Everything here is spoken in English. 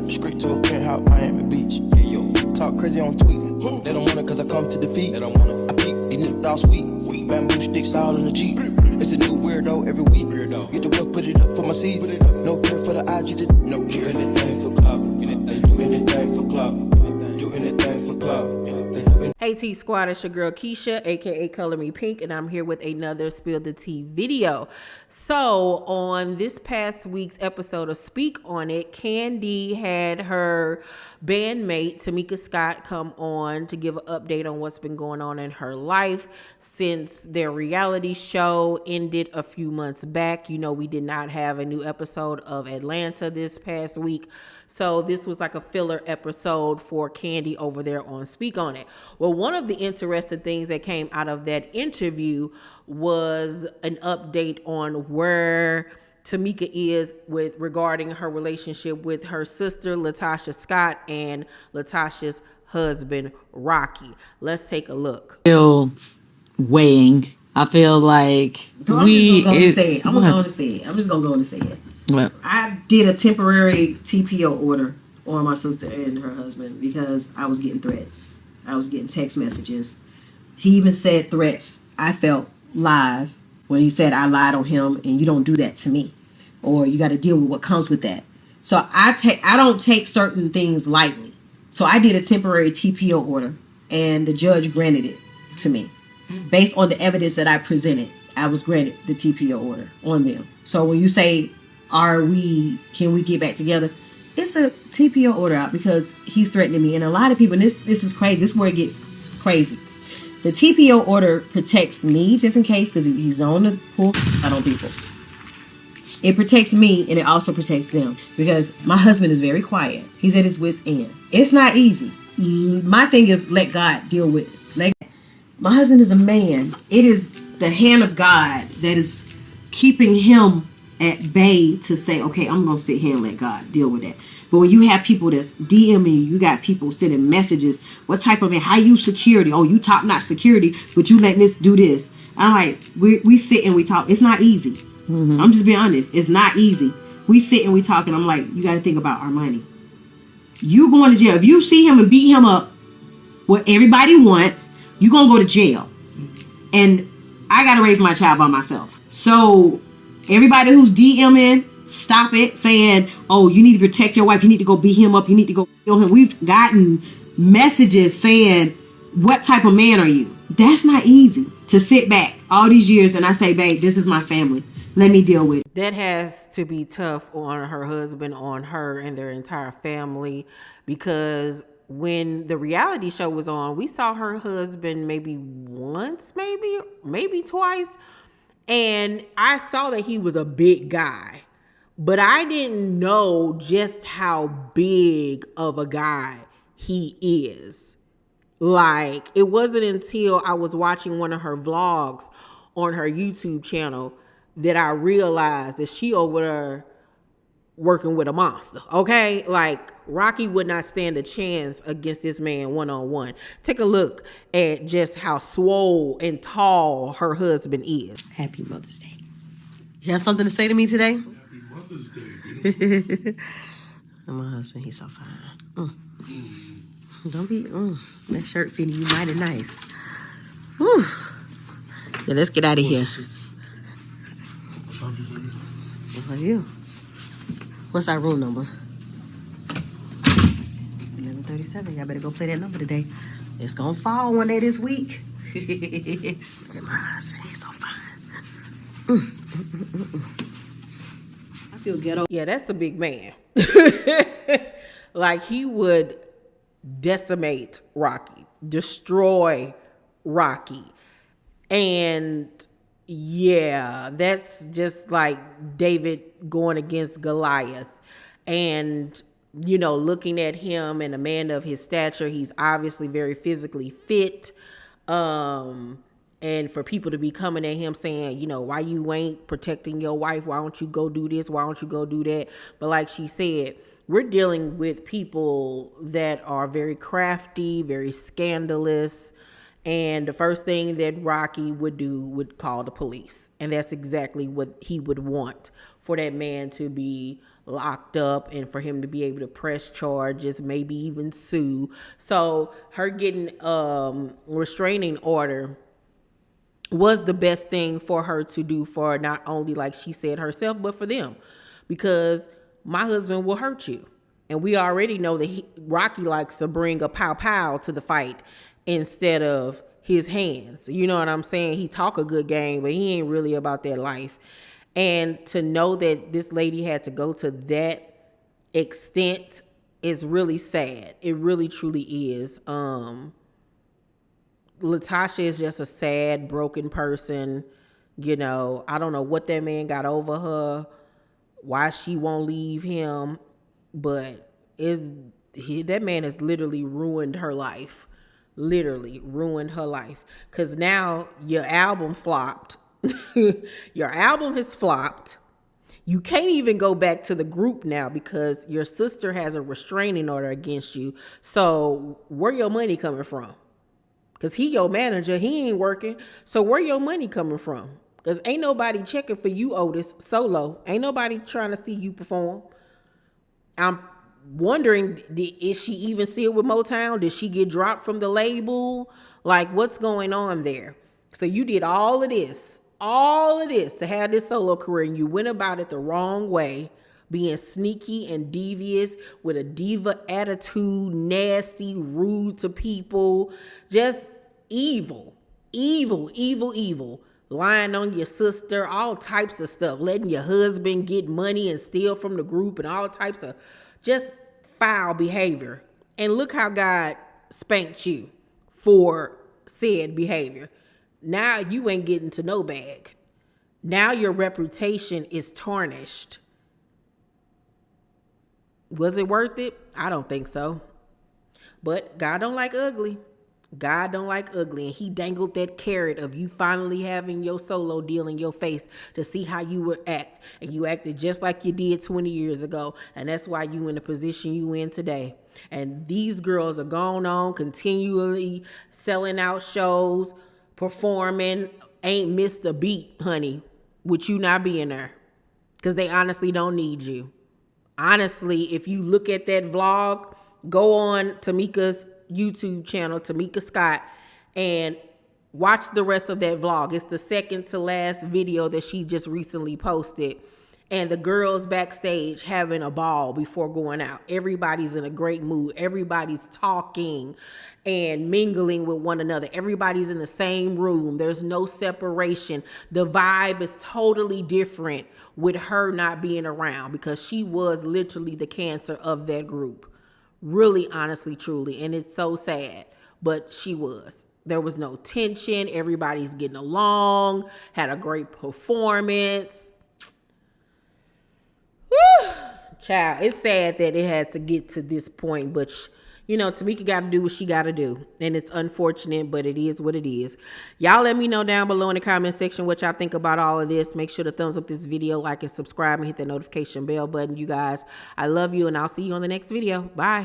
trap straight to a penthouse, Miami Beach. Hey, yo, talk crazy on tweets. They don't want it cause I come to defeat. They don't want it. I peek, these niggas all sweet. Bamboo sticks all in the Jeep. It's a new weirdo every week. Get the whip, put it up for my seeds. No care for the IG, just no care. Anything for clout. They do anything for clout. Do anything for clout. Hey T Squad, it's your girl Keisha, aka Color Me Pynk, and I'm here with another Spill the Tea video. So on this past week's episode of Speak On It, Candy had her bandmate Tamika Scott come on to give an update on what's been going on in her life since their reality show ended a few months back. You know, we did not have a new episode of Atlanta this past week. So this was like a filler episode for Candy over there on Speak On It. Well, one of the interesting things that came out of that interview was an update on where Tamika is regarding her relationship with her sister, LaTocha Scott, and LaTocha's husband, Rocky. Let's take a look. Still weighing. I feel like I'm just gonna say it. I'm just gonna go and say it. What? I did a temporary TPO order on my sister and her husband because I was getting threats. I was getting text messages. He even said threats I felt live when he said I lied on him and you don't do that to me, or you got to deal with what comes with that. So I don't take certain things lightly. So I did a temporary TPO order and the judge granted it to me based on the evidence that I presented. I was granted the TPO order on them. So when you say, can we get back together? It's a TPO order out because he's threatening me. And a lot of people, and this is crazy. This is where it gets crazy. The TPO order protects me just in case because he's known to pull out on people. It protects me and it also protects them because my husband is very quiet. He's at his wit's end. It's not easy. My thing is let God deal with it. My husband is a man. It is the hand of God that is keeping him at bay to say, okay, I'm going to sit here and let God deal with that. But when you have people that's DMing you got people sending messages, what type of man, how you security? Oh, you top notch security, but you letting this do this. I'm like, we sit and we talk. It's not easy. Mm-hmm. I'm just being honest. It's not easy. We sit and we talk and I'm like, you got to think about our money. You going to jail. If you see him and beat him up, what everybody wants, you going to go to jail. And I got to raise my child by myself. So everybody who's DMing, stop it, saying, oh, you need to protect your wife. You need to go beat him up. You need to go kill him. We've gotten messages saying, what type of man are you? That's not easy to sit back all these years and I say, babe, this is my family. Let me deal with it. That has to be tough on her husband, on her and their entire family, because when the reality show was on, we saw her husband maybe once, maybe twice. And I saw that he was a big guy, but I didn't know just how big of a guy he is. Like, it wasn't until I was watching one of her vlogs on her YouTube channel that I realized that she over there working with a monster, okay? Like, Rocky would not stand a chance against this man one-on-one. Take a look at just how swole and tall her husband is. Happy Mother's Day. You have something to say to me today? Happy Mother's Day, My husband, he's so fine. Don't be, that shirt fitting you mighty nice. Whew. Yeah, let's get out of here. I love you, baby. I love you. What's our room number? 1137. Y'all better go play that number today. It's gonna fall one day this week. Look at my husband. He's so fine. I feel ghetto. Yeah, that's a big man. Like, he would decimate Rocky, destroy Rocky. And yeah, that's just like David going against Goliath. And, you know, looking at him and a man of his stature, he's obviously very physically fit. And for people to be coming at him saying, you know, why you ain't protecting your wife? Why don't you go do this? Why don't you go do that? But like she said, we're dealing with people that are very crafty, very scandalous. And the first thing that Rocky would do would call the police. And that's exactly what he would want, for that man to be locked up and for him to be able to press charges, maybe even sue. So her getting restraining order was the best thing for her to do, for not only, like she said herself, but for them, because my husband will hurt you. And we already know that Rocky likes to bring a pow pow to the fight instead of his hands. You know what I'm saying? He talk a good game, but he ain't really about that life. And to know that this lady had to go to that extent is really sad. It really truly is. LaTocha is just a sad, broken person. You know, I don't know what that man got over her, why she won't leave him, but that man has literally ruined her life. Literally ruined her life. Because now your album flopped. Your album has flopped. You can't even go back to the group now because your sister has a restraining order against you. So where your money coming from? Because he your manager, he ain't working. So where your money coming from? Because ain't nobody checking for you, Otis, solo. Ain't nobody trying to see you perform. I'm wondering, is she even still with Motown? Did she get dropped from the label? Like, what's going on there? So you did all of this to have this solo career, and you went about it the wrong way, being sneaky and devious with a diva attitude, nasty, rude to people, just evil, lying on your sister, all types of stuff, letting your husband get money and steal from the group and all types of just foul behavior. And look how God spanked you for said behavior. Now you ain't getting to no bag. Now your reputation is tarnished. Was it worth it? I don't think so. But God don't like ugly. God don't like ugly. And he dangled that carrot of you finally having your solo deal in your face to see how you would act. And you acted just like you did 20 years ago. And that's why you in the position you in today. And these girls are going on continually selling out shows, performing, ain't missed a beat, honey, with you not being there. Because they honestly don't need you. Honestly, if you look at that vlog, go on Tamika's YouTube channel, Tamika Scott, and watch the rest of that vlog. It's the second to last video that she just recently posted. And the girls backstage having a ball before going out. Everybody's in a great mood. Everybody's talking and mingling with one another. Everybody's in the same room. There's no separation. The vibe is totally different with her not being around, because she was literally the cancer of that group. Really, honestly, truly. And it's so sad, but she was. There was no tension. Everybody's getting along, had a great performance. Whew. Child, it's sad that it had to get to this point, but you know, Tamika got to do what she got to do, and it's unfortunate, but it is what it is. Y'all let me know down below in the comment section what y'all think about all of this. Make sure to thumbs up this video, like and subscribe, and hit the notification bell button. You guys, I love you, and I'll see you on the next video. Bye.